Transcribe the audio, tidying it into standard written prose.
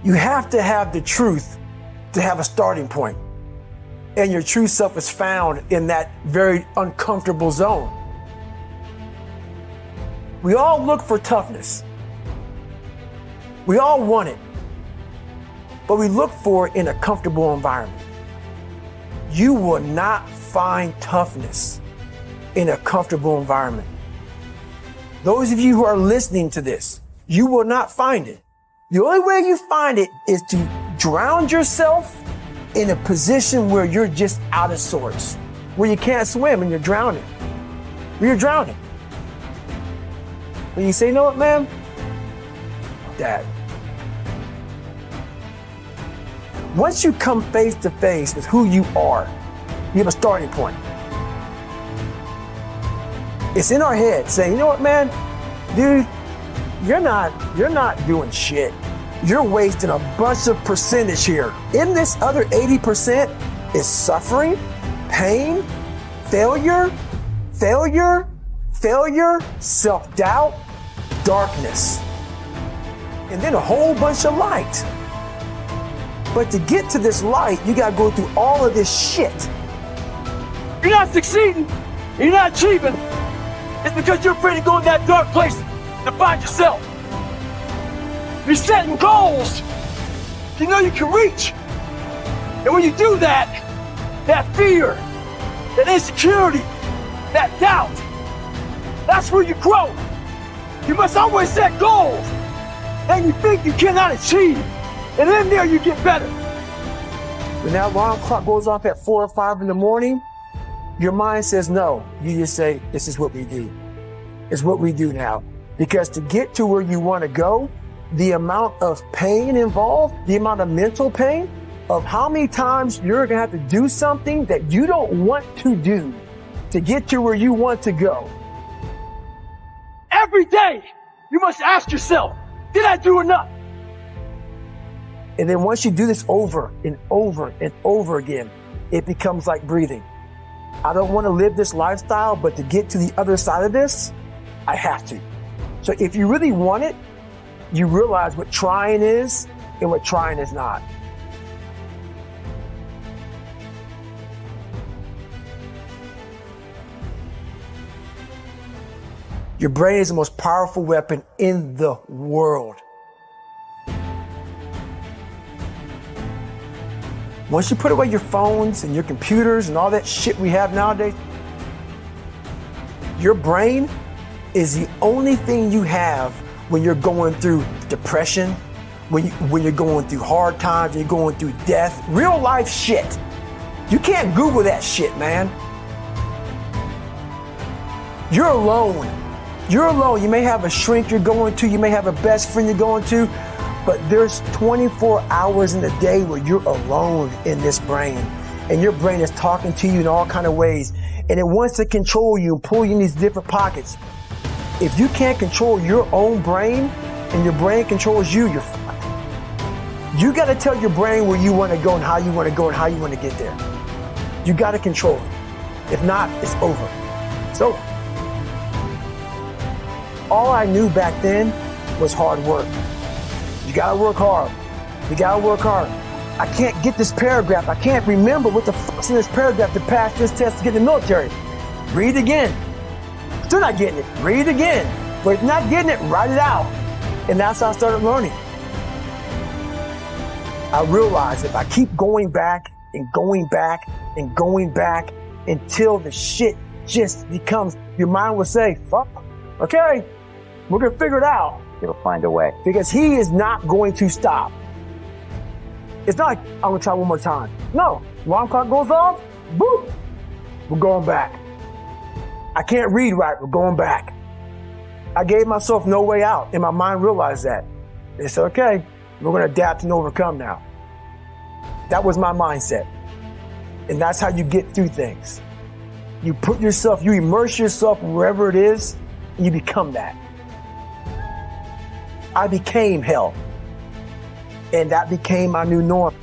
You have to have the truth to have a starting point. And your true self is found in that very uncomfortable zone. We all look for toughness. We all want it, but we look for it in a comfortable environment. You will not find toughness in a comfortable environment. Those of you who are listening to this, you will not find it. The only way you find it is to drown yourself in a position where you're just out of sorts, where you can't swim and you're drowning. Where you're drowning. When you say, you know what, man? Dad. Once you come face to face with who you are, you have a starting point. It's in our head saying, you know what, man? Dude, you're not doing shit. You're wasting a bunch of percentage here. In this other 80% is suffering, pain, failure, self-doubt, darkness, and then a whole bunch of light. But to get to this light, you gotta go through all of this shit. You're not succeeding, you're not achieving. It's because you're afraid to go in that dark place to find yourself. You're setting goals you know you can reach. And when you do that, that fear, that insecurity, that doubt, that's where you grow. You must always set goals that you think you cannot achieve. And then there you get better. When that alarm clock goes off at 4 or 5 in the morning, your mind says no. You just say, this is what we do. It's what we do now. Because to get to where you want to go, the amount of pain involved, the amount of mental pain of how many times you're going to have to do something that you don't want to do to get to where you want to go. Every day, you must ask yourself, did I do enough? And then once you do this over and over and over again, it becomes like breathing. I don't want to live this lifestyle, but to get to the other side of this, I have to. So if you really want it, you realize what trying is and what trying is not. Your brain is the most powerful weapon in the world. Once you put away your phones and your computers and all that shit we have nowadays, your brain is the only thing you have when you're going through depression, when you're going through hard times, you're going through death, real life shit. You can't Google that shit, man. You're alone. You're alone. You may have a shrink you're going to, you may have a best friend you're going to, but there's 24 hours in a day where you're alone in this brain. And your brain is talking to you in all kinds of ways. And it wants to control you and pull you in these different pockets. If you can't control your own brain and your brain controls you, you're fucked. You got to tell your brain where you want to go and how you want to go and how you want to get there. You got to control it. If not, it's over. It's over. All I knew back then was hard work. You got to work hard. You got to work hard. I can't get this paragraph. I can't remember what the fuck's in this paragraph to pass this test to get in the military. Read again. Still not getting it. Read again. But if not getting it, write it out. And that's how I started learning. I realized if I keep going back and going back and going back until the shit just becomes, your mind will say, fuck, okay, we're going to figure it out. It'll find a way. Because he is not going to stop. It's not like, I'm going to try one more time. No. Alarm clock goes off, boop, we're going back. I can't read right, we're going back. I gave myself no way out, and my mind realized that. It's okay, we're going to adapt and overcome now. That was my mindset. And that's how you get through things. You put yourself, you immerse yourself wherever it is, and you become that. I became hell. And that became my new norm.